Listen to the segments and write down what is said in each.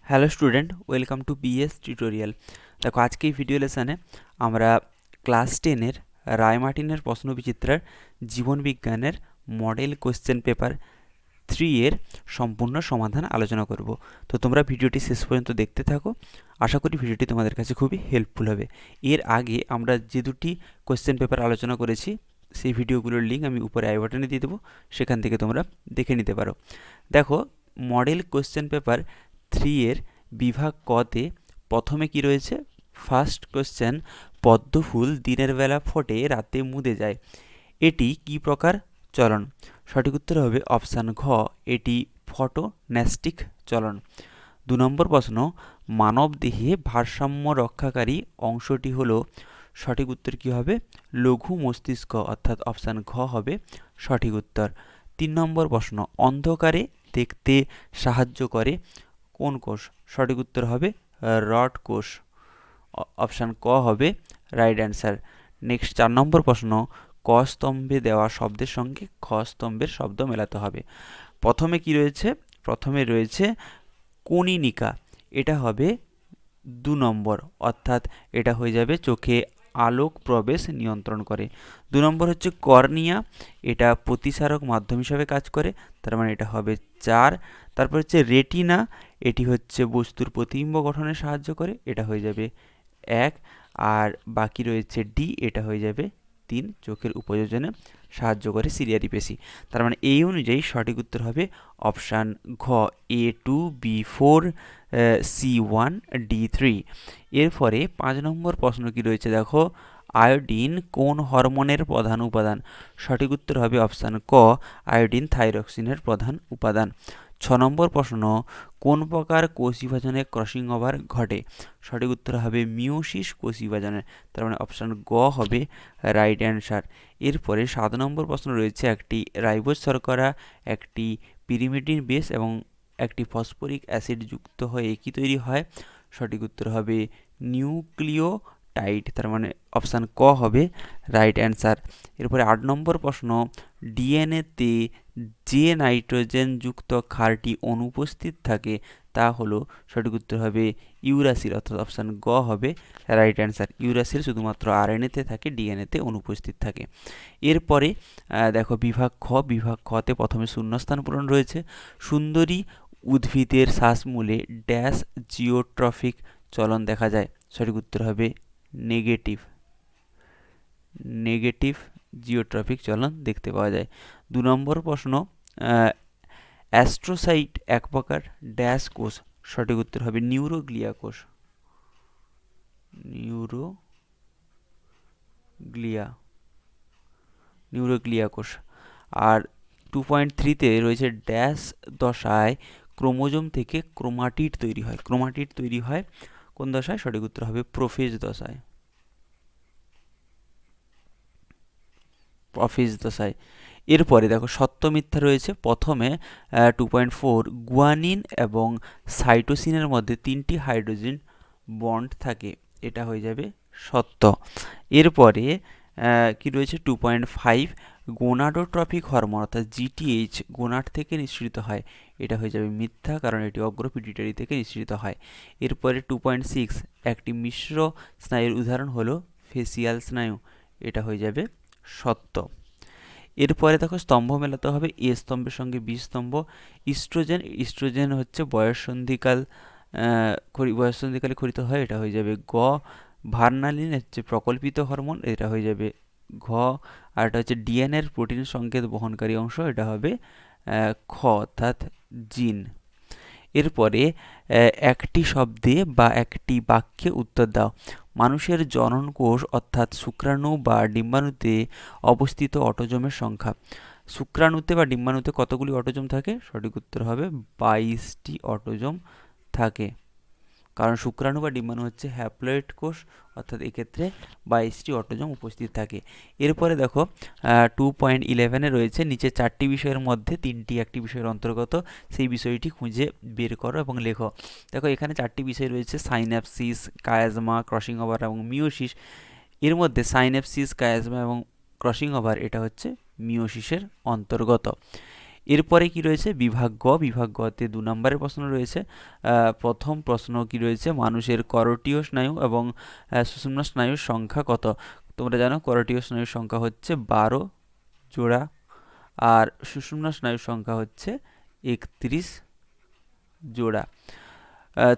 Hello student, welcome to BS tutorial. দেখো, আজকে এই ভিডিও লেসনে আমরা ক্লাস 10-এর রায়মার্টিনের প্রশ্ন বিচিত্রার জীবন বিজ্ঞানের মডেল কোশ্চেন পেপার 3-এর সম্পূর্ণ সমাধান আলোচনা করব। তো তোমরা ভিডিওটি শেষ পর্যন্ত দেখতে থাকো। আশা করি ভিডিওটি তোমাদের কাছে খুবই হেল্পফুল হবে। এর আগে আমরা যে দুটি কোশ্চেন পেপার আলোচনা করেছি সেই ভিডিওগুলোর লিঙ্ক আমি উপরে আই বাটনে দিয়ে দেবো, সেখান থেকে তোমরা দেখে নিতে পারো। দেখো, মডেল কোশ্চেন পেপার 3-এর বিভাগ কতে প্রথমে কি রয়েছে? ফার্স্ট কোশ্চেন, পদ্মফুল দিনের বেলা ফোটে রাতে মুদে যায়, এটি কি প্রকার চলন? সঠিক উত্তর হবে অপশান ঘ, এটি ফটোন্যাস্টিক চলন। 2 নম্বর প্রশ্ন, মানব দেহে ভারসাম্য রক্ষাকারী অংশটি হলো, সঠিক উত্তর কি হবে? লঘু মস্তিষ্ক, অর্থাৎ অপশান ঘ হবে সঠিক উত্তর। 3 নম্বর প্রশ্ন, অন্ধকারে দেখতে সাহায্য করে কোন কোষ? সঠিক উত্তর হবে রড কোষ, অপশান ক হবে রাইট অ্যান্সার। নেক্সট 4 নম্বর প্রশ্ন, ক স্তম্ভে দেওয়া শব্দের সঙ্গে খ স্তম্ভের শব্দ মেলাতে হবে। প্রথমে কি রয়েছে? প্রথমে রয়েছে কনীনিকা, এটা হবে 2 নম্বর, অর্থাৎ এটা হয়ে যাবে চোখে আলোক প্রবেশ নিয়ন্ত্রণ করে। 2 নম্বর হচ্ছে কর্নিয়া, এটা প্রতিসারক মাধ্যম হিসাবে কাজ করে, তার মানে এটা হবে 4। তারপর হচ্ছে রেটিনা, এটি হচ্ছে বস্তুর প্রতিবিম্ব গঠনে সাহায্য করে, এটা হয়ে যাবে 1। আর বাকি রয়েছে ডি, এটা হয়ে যাবে 3, চোখের উপযোজনে সাহায্য করে সিলিয়ারি পেশি। তার মানে এই অনুযায়ী সঠিক উত্তর হবে অপশান ঘ, A2B4 C1 D3। এরপরে 5 নম্বর প্রশ্ন কি রয়েছে দেখো, আয়োডিন কোন হরমোনের প্রধান উপাদান? সঠিক উত্তর হবে অপশান ক, আয়োডিন থাইরক্সিনের প্রধান উপাদান। 6 নম্বর প্রশ্ন, কোন প্রকার কোষ বিভাজনে ক্রসিং ওভার ঘটে? সঠিক উত্তর হবে মিওসিস কোষ বিভাজনে, তার মানে অপশান গ হবে রাইট অ্যান্সার। এরপরে 7 নম্বর প্রশ্ন রয়েছে, একটি রাইবোজ শর্করা একটি পিরিমিডিন বেস এবং একটি ফসফরিক অ্যাসিড যুক্ত হয়ে কি তৈরি হয়? সঠিক উত্তর হবে নিউক্লিওটাইড, তার মানে অপশান ক হবে রাইট অ্যান্সার। এরপরে 8 নম্বর প্রশ্ন, ডিএনএতে যে নাইট্রোজেনযুক্ত ক্ষারটি অনুপস্থিত থাকে তা হলো, সঠিক উত্তর হবে ইউরাসিল, অর্থাৎ অপশান গ হবে রাইট অ্যান্সার। ইউরাসিল শুধুমাত্র আরএনএতে থাকে, ডিএনএতে অনুপস্থিত থাকে। এরপরে দেখো বিভাগ খ, বিভাগ খতে প্রথমে শূন্যস্থান পূরণ রয়েছে। সুন্দরী উদ্ভিদের শ্বাসমূলে ড্যাশ জিওট্রফিক চলন দেখা যায়? সঠিক উত্তর হবে নেগেটিভ, নেগেটিভ জিওট্রফিক চলন দেখতে পাওয়া যায়। 2 নম্বর প্রশ্ন, অ্যাস্ট্রোসাইট এক প্রকার ড্যাশ কোষ? সঠিক উত্তর হবে নিউরোগ্লিয়া কোষ, নিউরোগ্লিয়া, নিউরোগ্লিয়া কোষ। আর 2.3-তে রয়েছে ড্যাশ দশায় ক্রোমোজোম থেকে ক্রোমাটিড তৈরি হয়? ক্রোমাটিড তৈরি হয় কোন দশায়? সঠিক উত্তর হবে প্রোফেজ দশায়, প্রোফেজ দশায়। এরপরে দেখো সত্য মিথ্যা রয়েছে। প্রথমে 2.4, গুয়ানিন এবং সাইটোসিনের মধ্যে 3টি হাইড্রোজেন বন্ড থাকে, এটা হয়ে যাবে সত্য। এরপরে কি রয়েছে 2.5, গোনাডোট্রপিক হরমোন অর্থাৎ জিটিএইচ গোনাড থেকে নিঃসৃত হয়, এটা হয়ে যাবে মিথ্যা, কারণ এটি অগ্র পিটুইটারি থেকে নিঃসৃত হয়। এরপরে 2.6, একটি মিশ্র স্নায়ুর উদাহরণ হলো ফেসিয়াল স্নায়ু, এটা হয়ে যাবে সত্য। এরপরে দেখো স্তম্ভ মেলাতে হবে, এ স্তম্ভের সঙ্গে বি স্তম্ভ। ইস্ট্রোজেন, ইস্ট্রোজেন হচ্ছে বয়ঃসন্ধিকালে ক্ষরিত হয়, এটা হয়ে যাবে গ। ভার্নালিন হচ্ছে প্রকল্পিত হরমোন, এটা হয়ে যাবে ঘ। আর এটা হচ্ছে ডিএনএর প্রোটিন সংকেত বহনকারী অংশ, এটা হবে খ, অর্থাৎ জিন। এরপরে একটি শব্দে বা একটি বাক্যে উত্তর দাও। মানুষের জনন কোষ অর্থাৎ শুক্রাণু বা ডিম্বাণুতে অবস্থিত অটোজোমের সংখ্যা? শুক্রাণুতে বা ডিম্বাণুতে কতগুলি অটোজোম থাকে? সঠিক উত্তর হবে 22টি অটোজোম থাকে, কারণ শুক্রাণু বা ডিম্বাণু হচ্ছে হ্যাপ্লয়েড কোষ, অর্থাৎ এক্ষেত্রে 22টি অটোজোম উপস্থিত থাকে। এরপরে দেখো 2.11-এ রয়েছে, নিচে 4টি বিষয়ের মধ্যে 3টি একটি বিষয়ের অন্তর্গত, সেই বিষয়টি খুঁজে বের করো এবং লেখো। দেখো এখানে 4টি বিষয় রয়েছে, সাইন্যাপসিস, কায়াজমা, ক্রসিং ওভার এবং মিওসিস। এর মধ্যে সাইন্যাপসিস, কায়াজমা এবং ক্রসিং ওভার এটা হচ্ছে মিওসিসের অন্তর্গত। এরপরে কি রয়েছে বিভাগ গ। বিভাগ গতে 2 নম্বরের প্রশ্ন রয়েছে। প্রথম প্রশ্ন কি রয়েছে, মানুষের করোটীয় স্নায়ু এবং সুষুম্না স্নায়ুর সংখ্যা কত? তোমরা জানো করোটীয় স্নায়ুর সংখ্যা হচ্ছে 12 জোড়া, আর সুষুম্না স্নায়ুর সংখ্যা হচ্ছে 31 জোড়া।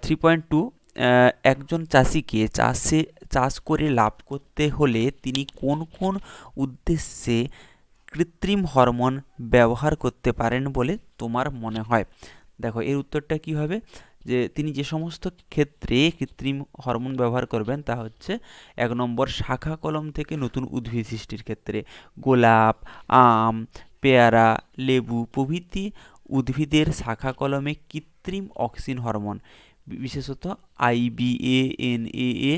3.2 একজন চাষিকে চাষ করে লাভ করতে হলে তিনি কোন কোন উদ্দেশ্যে কৃত্রিম হরমোন ব্যবহার করতে পারেন বলে তোমার মনে হয়? দেখো এর উত্তরটা কি হবে, যে তিনি যে সমস্ত ক্ষেত্রে কৃত্রিম হরমোন ব্যবহার করবেন তা হচ্ছে 1 নম্বর শাখা কলম থেকে নতুন উদ্ভিদ সৃষ্টির ক্ষেত্রে। গোলাপ, আম, পেয়ারা, লেবু প্রভৃতি উদ্ভিদের শাখা কলমে কৃত্রিম অক্সিন হরমোন বিশেষত IBANAA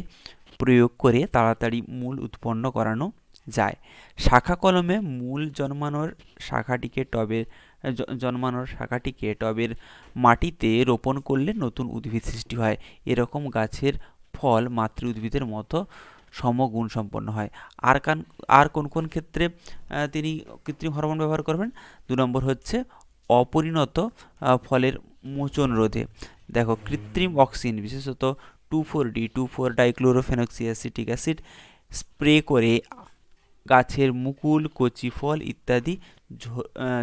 প্রয়োগ করে তাড়াতাড়ি মূল উৎপন্ন করানো যায়। শাখা কলমে মূল জন্মানোর শাখাটিকে টবের মাটিতে রোপণ করলে নতুন উদ্ভিদ সৃষ্টি হয়। এরকম গাছের ফল মাতৃ উদ্ভিদের মতো সমগুণ সম্পন্ন হয়। আর কোন কোন ক্ষেত্রে তিনি কৃত্রিম হরমোন ব্যবহার করবেন? 2 নম্বর হচ্ছে অপরিণত ফলের মোচন রোধে। দেখো কৃত্রিম অক্সিন বিশেষত 2,4-D 2,4-ডাইক্লোরোফেনক্সিঅ্যাসিটিক অ্যাসিড স্প্রে করে গাছের মুকুল, কচি ফল ইত্যাদি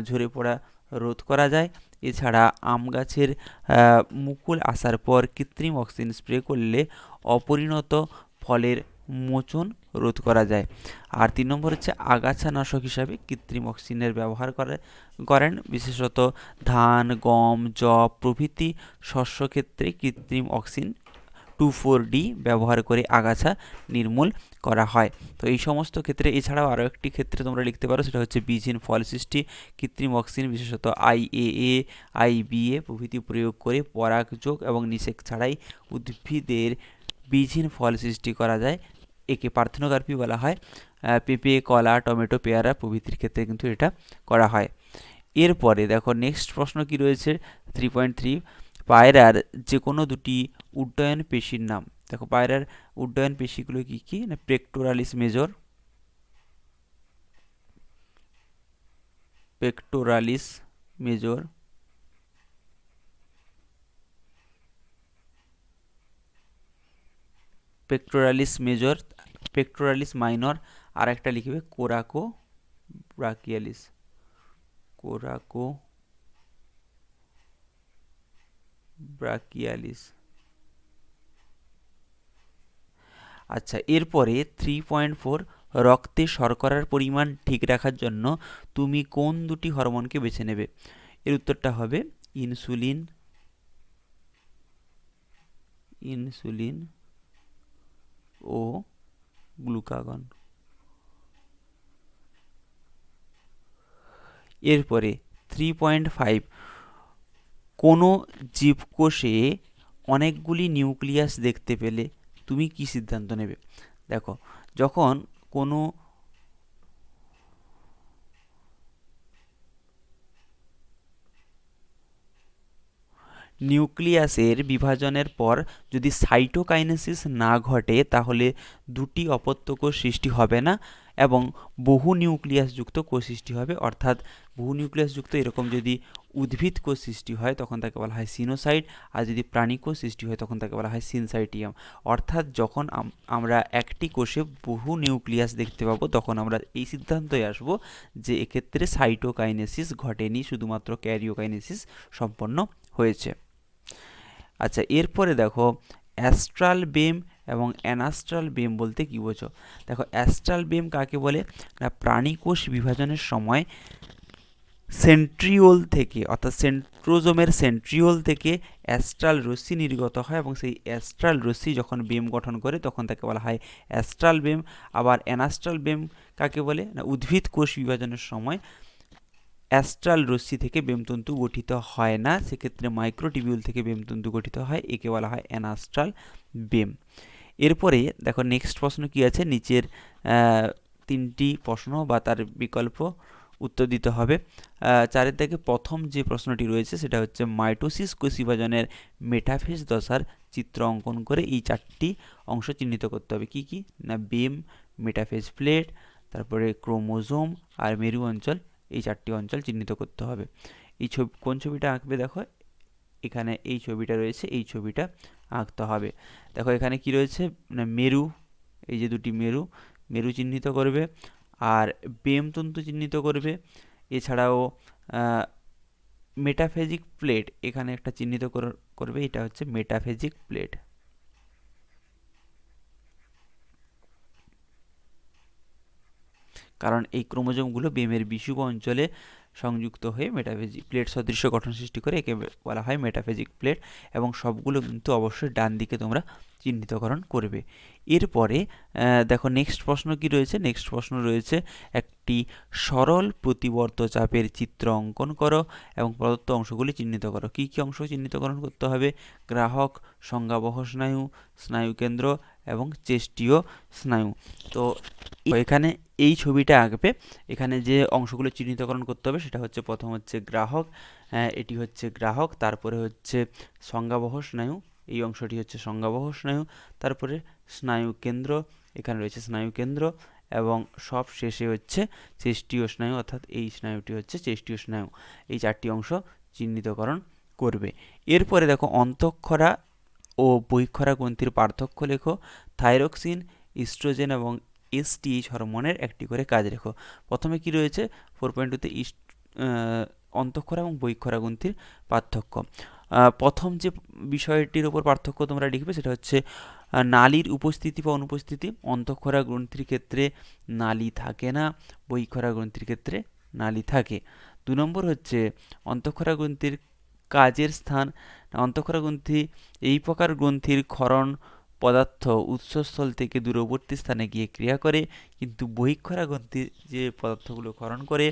ঝরে পড়া রোধ করা যায়। এছাড়া আম গাছের মুকুল আসার পর কৃত্রিম অক্সিজেন স্প্রে করলে অপরিণত ফলের মোচন রোধ করা যায়। আর 3 নম্বর হচ্ছে আগাছানাশক হিসাবে কৃত্রিম অক্সিজেনের ব্যবহার করেন বিশেষত ধান, গম, যব প্রভৃতি শস্য ক্ষেত্রে কৃত্রিম অক্সিজেন 2,4-D ব্যবহার করে আগাছা নির্মূল করা হয়। তো এই সমস্ত ক্ষেত্রে এছাড়াও আরও একটি ক্ষেত্রে তোমরা লিখতে পারো, সেটা হচ্ছে বীজহীন ফল সৃষ্টি। কৃত্রিম অক্সিজেন বিশেষত IAA, IBA প্রভৃতি প্রয়োগ করে পরাগযোগ এবং নিষেক ছাড়াই উদ্ভিদের বীজহীন ফল সৃষ্টি করা যায়। একে পার্থেনোগ্রাফি বলা হয়। পেঁপে, কলা, টমেটো, পেয়ারা প্রভৃতির ক্ষেত্রে কিন্তু এটা করা হয়। এরপরে দেখো নেক্সট প্রশ্ন কি রয়েছে 3.3, পায়রার যে কোনো দুটি উড্ডয়ন পেশির নাম। দেখো পায়রার উড্ডয়ন পেশিগুলো কি কি না, pectoralis major, pectoralis major, pectoralis minor, আর একটা লিখবে কোরাকো ব্রাকিয়ালিস, কোরাকো ব্রাকিয়ালিস। আচ্ছা এরপরে 3.4, রক্তে শর্করার পরিমাণ ঠিক রাখার জন্য তুমি কোন দুটি হরমোনকে বেছে নেবে? এর উত্তরটা হবে ইনসুলিন ও গ্লুকাগন। এরপরে 3.5, কোনো জীবকোষে অনেকগুলি নিউক্লিয়াস দেখতে পেলে তুমি কি সিদ্ধান্ত নেবে? দেখো যখন কোনো নিউক্লিয়াসের বিভাজনের পর যদি সাইটোকাইনেসিস না ঘটে তাহলে দুটি অপত্য কোষ সৃষ্টি হবে না এবং বহু নিউক্লিয়াসযুক্ত কোষ সৃষ্টি হবে। অর্থাৎ বহু নিউক্লিয়াসযুক্ত এরকম যদি উদ্ভিদ কোষ সৃষ্টি হয় তখন তাকে বলা হয় সিনোসাইট, আর যদি প্রাণী কোষ সৃষ্টি হয় তখন তাকে বলা হয় সিনসাইটিয়াম। অর্থাৎ যখন আমরা একটি কোষে বহু নিউক্লিয়াস দেখতে পাবো তখন আমরা এই সিদ্ধান্তই আসবো যে এক্ষেত্রে সাইটোকাইনেসিস ঘটেনি, শুধুমাত্র ক্যারিওকাইনেসিস সম্পন্ন হয়েছে। আচ্ছা এরপরে দেখো অ্যাস্ট্রাল বেম এবং অ্যানাস্ট্রাল বেম বলতে কি বোঝো? দেখো অ্যাস্ট্রাল বেম কাকে বলে না, প্রাণীকোষ বিভাজনের সময় সেন্ট্রিওল থেকে অর্থাৎ সেন্ট্রোজোমের সেন্ট্রিওল থেকে অ্যাস্ট্রাল রশ্মি নির্গত হয় এবং সেই অ্যাস্ট্রাল রশ্মি যখন বেম গঠন করে তখন তাকে বলা হয় অ্যাস্ট্রাল বেম। আবার অ্যানাস্ট্রাল বেম কাকে বলে না, উদ্ভিদ কোষ বিভাজনের সময় অ্যাস্ট্রাল রশ্মি থেকে বেমতন্তু গঠিত হয় না, সেক্ষেত্রে মাইক্রোটিবিউল থেকে বেমতন্তু গঠিত হয়, একে বলা হয় অ্যানাস্ট্রাল বেম। এরপরে দেখো নেক্সট প্রশ্ন কি আছে, নিচের 3টি প্রশ্ন বা তার বিকল্প উত্তর দিতে হবে। 4-এর দাগে প্রথম যে প্রশ্নটি রয়েছে সেটা হচ্ছে মাইটোসিস কোষ বিভাজনের মেটাফেজ দশার চিত্র অঙ্কন করে এই 4টি অংশ চিহ্নিত করতে হবে। কি না, বেম, মেটাফেজ প্লেট, তারপরে ক্রোমোজোম আর মেরু অঞ্চল এই 4টি অঞ্চল চিহ্নিত করতে হবে। এই ছবি কোন ছবিটা আঁকবে দেখো, এখানে এই ছবিটা রয়েছে, এই ছবিটা আঁকতে হবে। দেখো এখানে কি রয়েছে, মানে মেরু, এই যে দুটি মেরু, মেরু চিহ্নিত করবে, আর বেমতন্তু চিহ্নিত করবে। এছাড়াও মেটাফেজিক প্লেট এখানে একটা চিহ্নিত করবে, এটা হচ্ছে মেটাফেজিক প্লেট। কারণ এই ক্রোমোজোমগুলো বেমের বিষুব অঞ্চলে সংযুক্ত হয়ে মেটাফেজিক প্লেট সদৃশ্য গঠন সৃষ্টি করে, একে বলা হয় মেটাফেজিক প্লেট। এবং সবগুলো কিন্তু অবশ্যই ডান দিকে তোমরা চিহ্নিতকরণ করবে। এরপরে দেখো নেক্সট প্রশ্ন কি রয়েছে, নেক্সট প্রশ্ন রয়েছে একটি সরল প্রতিবর্ত চাপের চিত্র অঙ্কন করো এবং প্রদত্ত অংশগুলি চিহ্নিত করো। কি কি অংশ চিহ্নিতকরণ করতে হবে, গ্রাহক, সংজ্ঞাবহ স্নায়ু, স্নায়ুকেন্দ্র এবং চেষ্টীয় স্নায়ু। তো এখানে এই ছবিটা আঁকবে, এখানে যে অংশগুলো চিহ্নিতকরণ করতে হবে সেটা হচ্ছে, প্রথম হচ্ছে গ্রাহক, এটি হচ্ছে গ্রাহক, তারপরে হচ্ছে সংজ্ঞাবহ স্নায়ু, এই অংশটি হচ্ছে সংজ্ঞাবহ স্নায়ু, তারপরে স্নায়ু কেন্দ্র, এখানে রয়েছে স্নায়ু কেন্দ্র, এবং সব শেষে হচ্ছে চেষ্টীয় স্নায়ু, অর্থাৎ এই স্নায়ুটি হচ্ছে চেষ্টীয় স্নায়ু। এই 4টি অংশ চিহ্নিতকরণ করবে। এরপরে দেখো অন্তঃক্ষরা ও বহিঃক্ষরা গ্রন্থির পার্থক্য লেখো। থাইরক্সিন, ইস্ট্রোজেন এবং এসটিএইচ হরমোনের একটি করে কাজ লেখো। প্রথমে কি রয়েছে 4.2-তে অন্তঃক্ষরা এবং বহিঃক্ষরা গ্রন্থির পার্থক্য। প্রথম যে বিষয়টির উপর পার্থক্য তোমরা লিখবে সেটা হচ্ছে নালীর উপস্থিতি বা অনুপস্থিতি। অন্তঃক্ষরা গ্রন্থির ক্ষেত্রে নালী থাকে না, বহিঃক্ষরা গ্রন্থির ক্ষেত্রে নালী থাকে। 2 নম্বর হচ্ছে অন্তঃক্ষরা গ্রন্থির কাজের স্থান। অন্তঃক্ষরা গ্রন্থি এই প্রকার গ্রন্থির ক্ষরণ পদার্থ উৎসস্থল থেকে দূরবর্তী স্থানে গিয়ে ক্রিয়া করে, কিন্তু বহিঃক্ষরা গ্রন্থি যে পদার্থগুলো ক্ষরণ করে,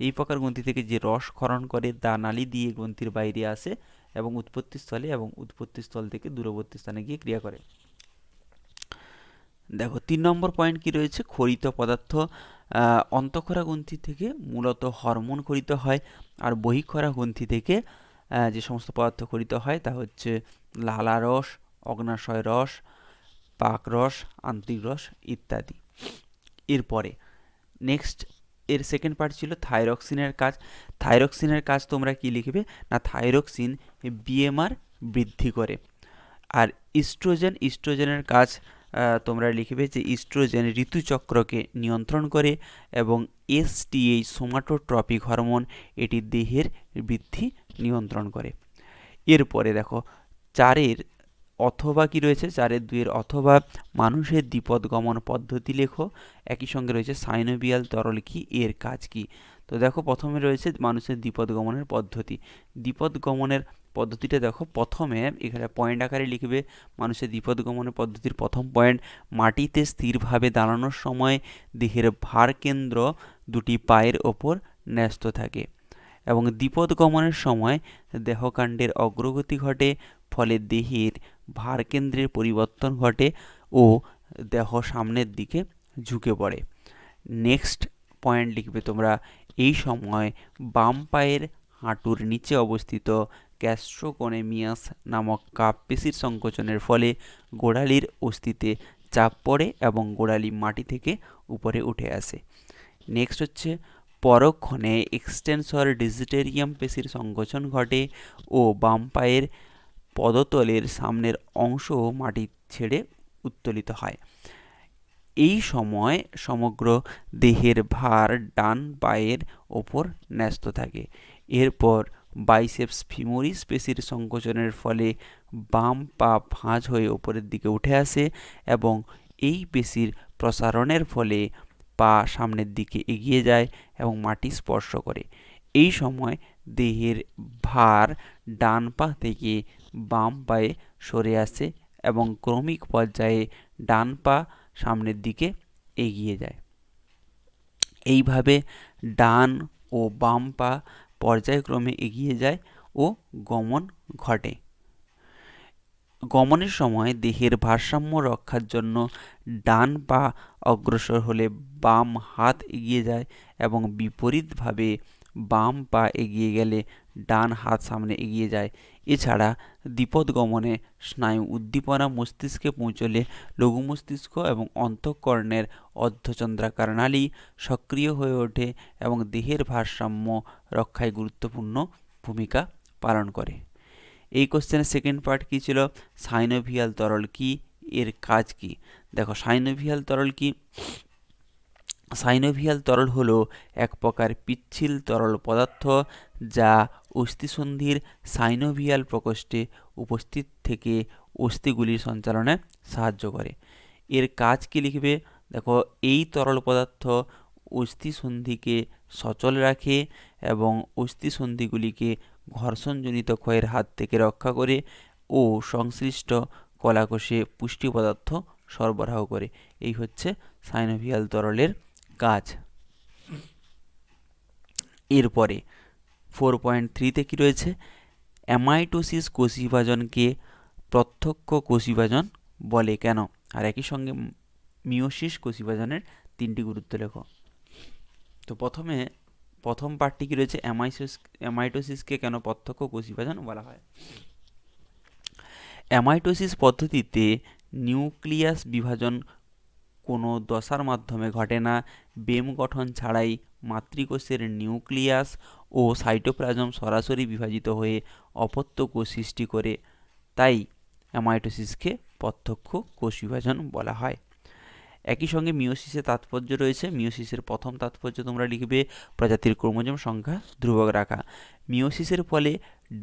এই প্রকার গ্রন্থি থেকে যে রস ক্ষরণ করে তা নালী দিয়ে গ্রন্থির বাইরে আসে এবং উৎপত্তিস্থল থেকে দূরবর্তী স্থানে গিয়ে ক্রিয়া করে। দেখো 3 নম্বর পয়েন্ট কি রয়েছে, খরিত পদার্থ। অন্তঃক্ষরা গ্রন্থি থেকে মূলত হরমোন খরিত হয়, আর বহিঃক্ষরা গ্রন্থি থেকে যে সমস্ত পদার্থ খরিত হয় তা হচ্ছে লালারস, অগ্নাশয় রস, পাক রস, আন্তরিক রস ইত্যাদি। এরপরে নেক্সট এর সেকেন্ড পার্ট ছিল থাইরক্সিনের কাজ। থাইরক্সিনের কাজ তোমরা কি লিখবে না, থাইরক্সিন বিএমআর বৃদ্ধি করে। আর ইস্ট্রোজেনের কাজ তোমরা লিখবে যে ইস্ট্রোজেন ঋতুচক্রকে নিয়ন্ত্রণ করে, এবং এসটিএইচ সোমাটোট্রপিক হরমোন এটি দেহের বৃদ্ধি নিয়ন্ত্রণ করে। এরপরে দেখো 4-এর অথবা কি রয়েছে, 4-এর 2-এর অথবা মানুষের দ্বিপদ গমন পদ্ধতি লেখো। একই সঙ্গে রয়েছে সাইনোবিয়াল তরল কি, এর কাজ কি। তো দেখো প্রথমে রয়েছে মানুষের দ্বিপদ গমনের পদ্ধতি। দ্বিপদ গমনের পদ্ধতিটা দেখো, প্রথমে এখানে পয়েন্ট আকারে লিখবে। মানুষের দ্বিপদ গমনের পদ্ধতির প্রথম পয়েন্ট, মাটিতে স্থিরভাবে দাঁড়ানোর সময় দেহের ভার কেন্দ্র দুটি পায়ের ওপর ন্যস্ত থাকে, এবং দ্বিপদ গমনের সময় দেহকাণ্ডের অগ্রগতি ঘটে, ফলে দেহের ভারকেন্দ্রের পরিবর্তন ঘটে ও দেহ সামনের দিকে ঝুঁকে পড়ে। নেক্সট পয়েন্ট লিখবে তোমরা, এই সময় বাম পায়ের হাঁটুর নিচে অবস্থিত গ্যাস্ট্রোকোনেমিয়াস নামক কাপ পেশির সংকোচনের ফলে গোড়ালির অস্থিতে চাপ পড়ে এবং গোড়ালি মাটি থেকে উপরে উঠে আসে। নেক্সট হচ্ছে পরক্ষণে এক্সটেন্সর ডিজিটেরিয়াম পেশির সংকোচন ঘটে ও বাম পায়ের পদতলের সামনের অংশ মাটি ছেড়ে উত্তোলিত হয়। এই সময় সমগ্র দেহের ভার ডান পায়ের ওপর ন্যস্ত থাকে। এরপর বাইসেপস ফিমোরিস পেশির সংকোচনের ফলে বাম পা ভাঁজ হয়ে ওপরের দিকে উঠে আসে, এবং এই পেশির প্রসারণের ফলে পা সামনের দিকে এগিয়ে যায় এবং মাটি স্পর্শ করে। এই সময় দেহের ভার ডান পা থেকে বাম পায়ে সরে আসে এবং ক্রমিক পর্যায়ে ডান পা সামনের দিকে এগিয়ে যায়। এইভাবে ডান ও বাম পা পর্যায়ক্রমে এগিয়ে যায় ও গমন ঘটে। গমনের সময় দেহের ভারসাম্য রক্ষার জন্য ডান পা অগ্রসর হলে বাম হাত এগিয়ে যায়, এবং বিপরীতভাবে বাম পা এগিয়ে গেলে ডান হাত সামনে এগিয়ে যায়। এছাড়া দ্বিপদগমনে স্নায়ু উদ্দীপনা মস্তিষ্কে পৌঁছলে লঘু মস্তিষ্ক এবং অন্তঃকরণের অর্ধচন্দ্রাকার নালী সক্রিয় হয়ে ওঠে এবং দেহের ভারসাম্য রক্ষায় গুরুত্বপূর্ণ ভূমিকা পালন করে। এই কোশ্চেনের সেকেন্ড পার্ট কী ছিল? সাইনোভিয়াল তরল কি, এর কাজ কি? দেখো সাইনোভিয়াল তরল কি? সাইনোভিয়াল তরল হলো এক প্রকার পিচ্ছিল তরল পদার্থ যা অস্থিসন্ধির সাইনোভিয়াল প্রকোষ্ঠে উপস্থিত থেকে অস্থিগুলির সঞ্চালনে সাহায্য করে। এর কাজ কি লিখবে? দেখো এই তরল পদার্থ অস্থিসন্ধিকে সচল রাখে এবং অস্থিসন্ধিগুলিকে ঘর্ষণজনিত ক্ষয়ের হাত থেকে রক্ষা করে ও সংশ্লিষ্ট কলাকোষে পুষ্টি পদার্থ সরবরাহ করে। এই হচ্ছে সাইনোভিয়াল তরলের কাজ। এরপরে 4.3-তে কী রয়েছে? অ্যামাইটোসিস কোষবিভাজনকে প্রত্যক্ষ কোষবিভাজন বলে কেন? আর একই সঙ্গে মিওসিস কোষবিভাজনের 3টি গুরুত্ব লেখো। তো প্রথম পার্টটি কী রয়েছে? অ্যামাইটোসিসকে কেন প্রত্যক্ষ কোষবিভাজন বলা হয়? অ্যামাইটোসিস পদ্ধতিতে নিউক্লিয়াস বিভাজন কোনো দশার মাধ্যমে ঘটে না। বেম গঠন ছাড়াই মাতৃকোষের নিউক্লিয়াস ও সাইটোপ্লাজম সরাসরি বিভাজিত হয়ে অপত্য কোষ সৃষ্টি করে, তাই অ্যামাইটোসিসকে প্রত্যক্ষ কোষ বিভাজন বলা হয়। একই সঙ্গে মিওসিসের তাৎপর্য রয়েছে। মিওসিসের প্রথম তাৎপর্য তোমরা লিখবে প্রজাতির ক্রোমোজোম সংখ্যা ধ্রুবক রাখা। মিওসিসের ফলে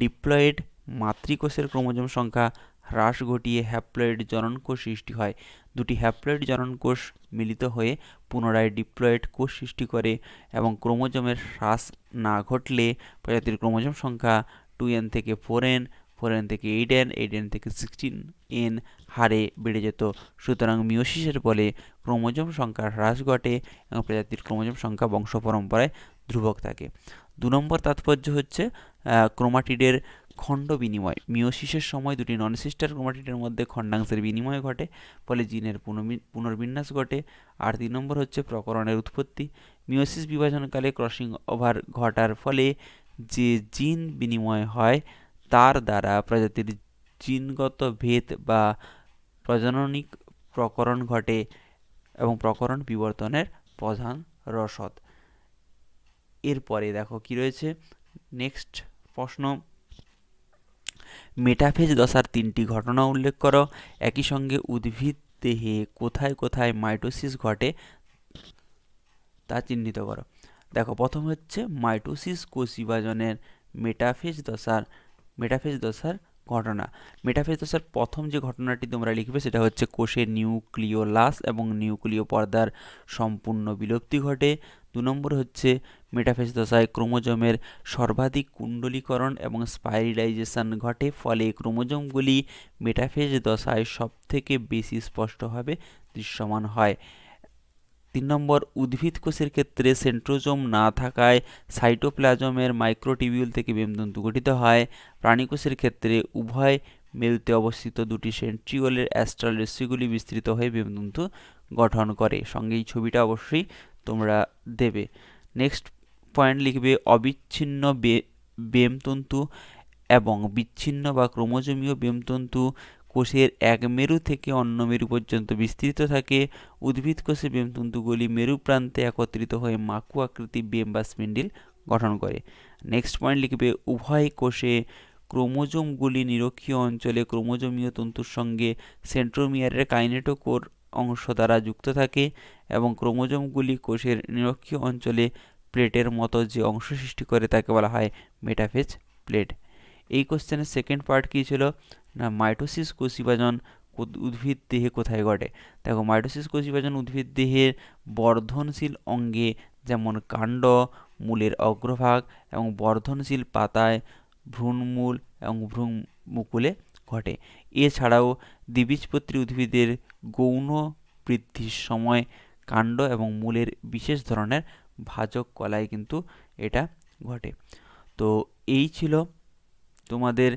ডিপ্লয়েড মাতৃকোষের ক্রোমোজোম সংখ্যা হ্রাস ঘটিয়ে হ্যাপ্লয়েড জননকোষ সৃষ্টি হয়। দুটি হ্যাপ্লয়েড জননকোষ মিলিত হয়ে পুনরায় ডিপ্লয়েড কোষ সৃষ্টি করে এবং ক্রোমোজোমের হ্রাস না ঘটলে প্রজাতির ক্রোমোজোম সংখ্যা 2n থেকে 4n, 4n থেকে 8n, 8n থেকে 16n হারে বেড়ে যেত। সুতরাং মিওসিসের ফলে ক্রোমোজোম সংখ্যার হ্রাস ঘটে এবং প্রজাতির ক্রোমোজোম সংখ্যা বংশ পরম্পরায় ধ্রুবক থাকে। 2 নম্বর তাৎপর্য হচ্ছে ক্রোমাটিডের খণ্ড বিনিময়। মিওসিসের সময় দুটি নন সিস্টার ক্রোমাটিডের মধ্যে খণ্ডাংশের বিনিময় ঘটে, ফলে জিনের পুনর্বিন্যাস ঘটে। আর 3 নম্বর হচ্ছে প্রকরণের উৎপত্তি। মিওসিস বিভাজনকালে ক্রসিং ওভার ঘটার ফলে যে জিন বিনিময় হয় তার দ্বারা প্রজাতির জিনগত ভেদ বা প্রজননিক প্রকরণ ঘটে এবং প্রকরণ বিবর্তনের প্রধান রসদ। এরপরে দেখো কি রয়েছে নেক্সট প্রশ্ন, মেটাফেজ দশার 3টি ঘটনা উল্লেখ করো। একই সঙ্গে উদ্ভিদ দেহে কোথায় কোথায় মাইটোসিস ঘটে তা চিহ্নিত করো। দেখো প্রথম হচ্ছে মাইটোসিস কোষ বিভাজনের মেটাফেজ দশার ঘটনা। মেটাফেজ দশার প্রথম যে ঘটনাটি তোমরা লিখবে সেটা হচ্ছে কোষের নিউক্লিওলাস এবং নিউক্লিয় পর্দার সম্পূর্ণ বিলুপ্তি ঘটে। 2 নম্বর হচ্ছে মেটাফেজ দশায় ক্রোমোজোমের সর্বাধিক কুণ্ডলীকরণ এবং স্পাইরালাইজেশন ঘটে, ফলে ক্রোমোজোমগুলি মেটাফেজ দশায় সবথেকে বেশি স্পষ্টভাবে দৃশ্যমান হয়। 3 নম্বর, উদ্ভিদ কোষের ক্ষেত্রে সেন্ট্রোজোম না থাকায় সাইটোপ্লাজমের মাইক্রোটিবিউল থেকে বেমতন্তু গঠিত হয়। প্রাণী কোষের ক্ষেত্রে উভয় মেরুতে অবস্থিত দুটি সেন্ট্রিওলের অ্যাস্ট্রাল রশ্মিগুলি বিস্তৃত হয়ে বেমতন্তু গঠন করে। সঙ্গে এই ছবিটা অবশ্যই তোমরা দেবে। নেক্সট পয়েন্ট লিখবে, অবিচ্ছিন্ন বেমতন্তু এবং বিচ্ছিন্ন বা ক্রোমোজোমীয় বেমতন্তু কোষের এক মেরু থেকে অন্য মেরু পর্যন্ত বিস্তৃত থাকে। উদ্ভিদ কোষে বেমতন্তুগুলি মেরু প্রান্তে একত্রিত হয়ে মাকু আকৃতি বেম বা স্পিন্ডিল গঠন করে। নেক্সট পয়েন্ট লিখবে, উভয় কোষে ক্রোমোজোমগুলি নিরক্ষীয় অঞ্চলে ক্রোমোজোমীয় তন্তুর সঙ্গে সেন্ট্রোমিয়ারের কাইনেটোকোর অংশ দ্বারা যুক্ত থাকে এবং ক্রোমোজোমগুলি কোষের নিরক্ষীয় অঞ্চলে প্লেটের মতো যে অংশ সৃষ্টি করে তাকে বলা হয় মেটাফেজ প্লেট। এই কোশ্চেনের সেকেন্ড পার্ট কী ছিল না, মাইটোসিস কোষ বিভাজন উদ্ভিদ দেহে কোথায় ঘটে। দেখো মাইটোসিস কোষ বিভাজন উদ্ভিদ দেহের বর্ধনশীল অঙ্গে যেমন কাণ্ড, মূলের অগ্রভাগ এবং বর্ধনশীল পাতায়, ভ্রূণমূল এবং ভ্রূণমুকুলে ঘটে। এছাড়াও দ্বিবীজপত্রী উদ্ভিদের গৌণ বৃদ্ধির সময় কাণ্ড এবং মূলের বিশেষ ধরনের ভাজক কলায় কিন্তু এটা ঘটে। তো এই ছিল তোমাদের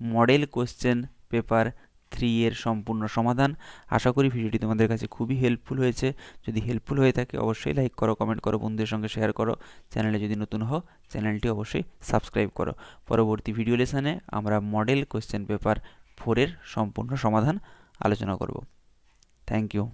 মডেল কোশ্চেন পেপার 3 এর সম্পূর্ণ সমাধান। আশা করি ভিডিওটি তোমাদের কাছে খুবই হেল্পফুল হয়েছে। যদি হেল্পফুল হয়ে থাকে অবশ্যই লাইক করো, কমেন্ট করো, বন্ধুদের সঙ্গে শেয়ার করো। চ্যানেলে যদি নতুন হও চ্যানেলটি অবশ্যই সাবস্ক্রাইব করো। পরবর্তী ভিডিও লেসনে আমরা মডেল কোশ্চেন পেপার 4 এর সম্পূর্ণ সমাধান আলোচনা করব। Thank you.